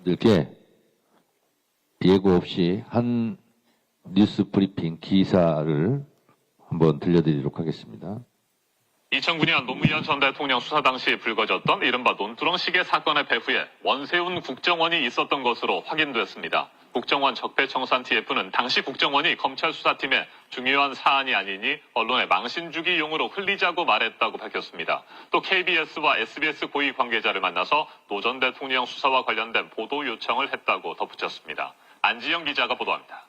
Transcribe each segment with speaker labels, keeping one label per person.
Speaker 1: 여러분들께 예고 없이 한 뉴스 브리핑 기사를 한번 들려드리도록 하겠습니다.
Speaker 2: 2009년 노무현 전 대통령 수사 당시 불거졌던 이른바 논두렁 시계 사건의 배후에 원세훈 국정원이 있었던 것으로 확인됐습니다. 국정원 적폐청산 TF는 당시 국정원이 검찰 수사팀의 중요한 사안이 아니니 언론에 망신 주기 용으로 흘리자고 말했다고 밝혔습니다. 또 KBS와 SBS 고위 관계자를 만나서 노 전 대통령 수사와 관련된 보도 요청을 했다고 덧붙였습니다. 안지영 기자가 보도합니다.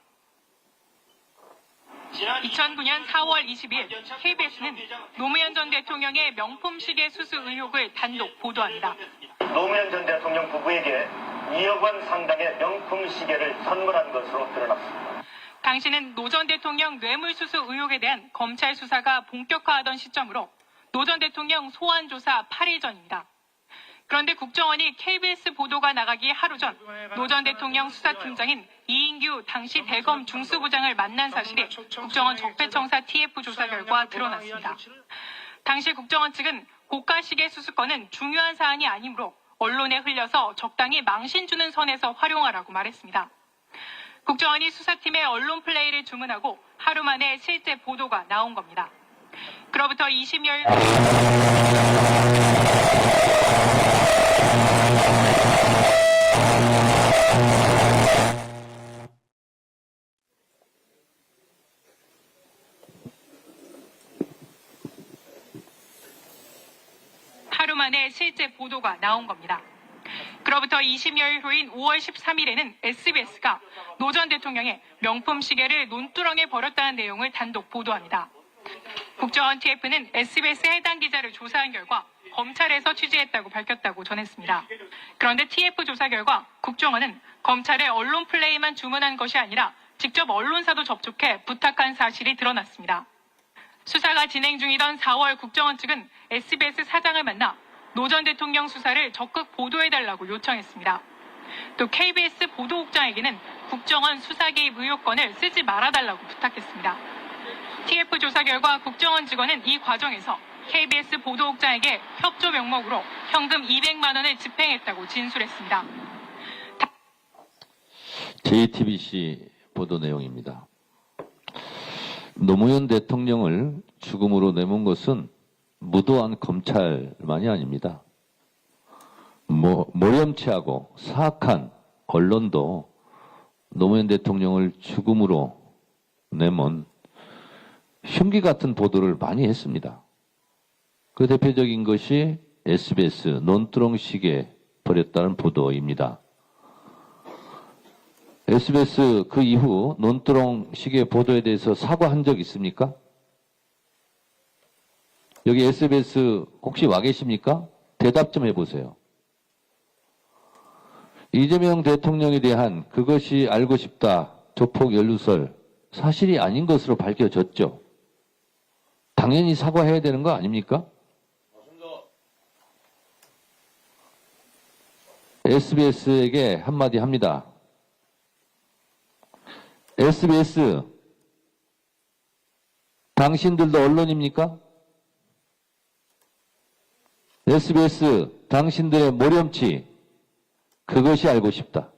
Speaker 3: 2009년 4월 20일 KBS는 노무현 전 대통령의 명품 시계 수수 의혹을 단독 보도합니다.
Speaker 4: 노무현 전 대통령 부부에게 2억 원 상당의 명품 시계를 선물한 것으로 드러났습니다.
Speaker 3: 당시는 노 전 대통령 뇌물수수 의혹에 대한 검찰 수사가 본격화하던 시점으로 노 전 대통령 소환 조사 8일 전입니다. 그런데 국정원이 KBS 보도가 나가기 하루 전 노 전 대통령 수사팀장인 이인규 당시 대검 중수부장을 만난 사실이 국정원 적폐청사 TF 조사 결과 드러났습니다. 당시 국정원 측은 고가 시계 수수권은 중요한 사안이 아니므로 언론에 흘려서 적당히 망신 주는 선에서 활용하라고 말했습니다. 국정원이 수사팀의 언론 플레이를 주문하고 하루 만에 실제 보도가 나온 겁니다. 그로부터 20여일 실제 보도가 나온 겁니다. 그로부터 20여일 후인 5월 13일에는 SBS가 노 전 대통령의 명품 시계를 논두렁에 버렸다는 내용을 단독 보도합니다. 국정원 TF는 SBS 해당 기자를 조사한 결과 검찰에서 취재했다고 밝혔다고 전했습니다. 그런데 TF 조사 결과 국정원은 검찰의 언론 플레이만 주문한 것이 아니라 직접 언론사도 접촉해 부탁한 사실이 드러났습니다. 수사가 진행 중이던 4월 국정원 측은 SBS 사장을 만나 노 전 대통령 수사를 적극 보도해달라고 요청했습니다. 또 KBS 보도국장에게는 국정원 수사 개입 의혹권을 쓰지 말아달라고 부탁했습니다. TF 조사 결과 국정원 직원은 이 과정에서 KBS 보도국장에게 협조 명목으로 현금 200만 원을 집행했다고 진술했습니다.
Speaker 1: JTBC 보도 내용입니다. 노무현 대통령을 죽음으로 내몬 것은 무도한 검찰만이 아닙니다. 모렴치하고 사악한 언론도 노무현 대통령을 죽음으로 내몬 흉기 같은 보도를 많이 했습니다. 그 대표적인 것이 SBS 논두렁 시계 버렸다는 보도입니다. SBS 그 이후 논두렁 시계 보도에 대해서 사과한 적 있습니까? 여기 SBS 혹시 와 계십니까? 대답 좀 해보세요. 이재명 대통령에 대한 그것이 알고 싶다 조폭 연루설 사실이 아닌 것으로 밝혀졌죠. 당연히 사과해야 되는 거 아닙니까? SBS에게 한마디 합니다. SBS, 당신들도 언론입니까? SBS, 당신들의 모렴치, 그것이 알고 싶다.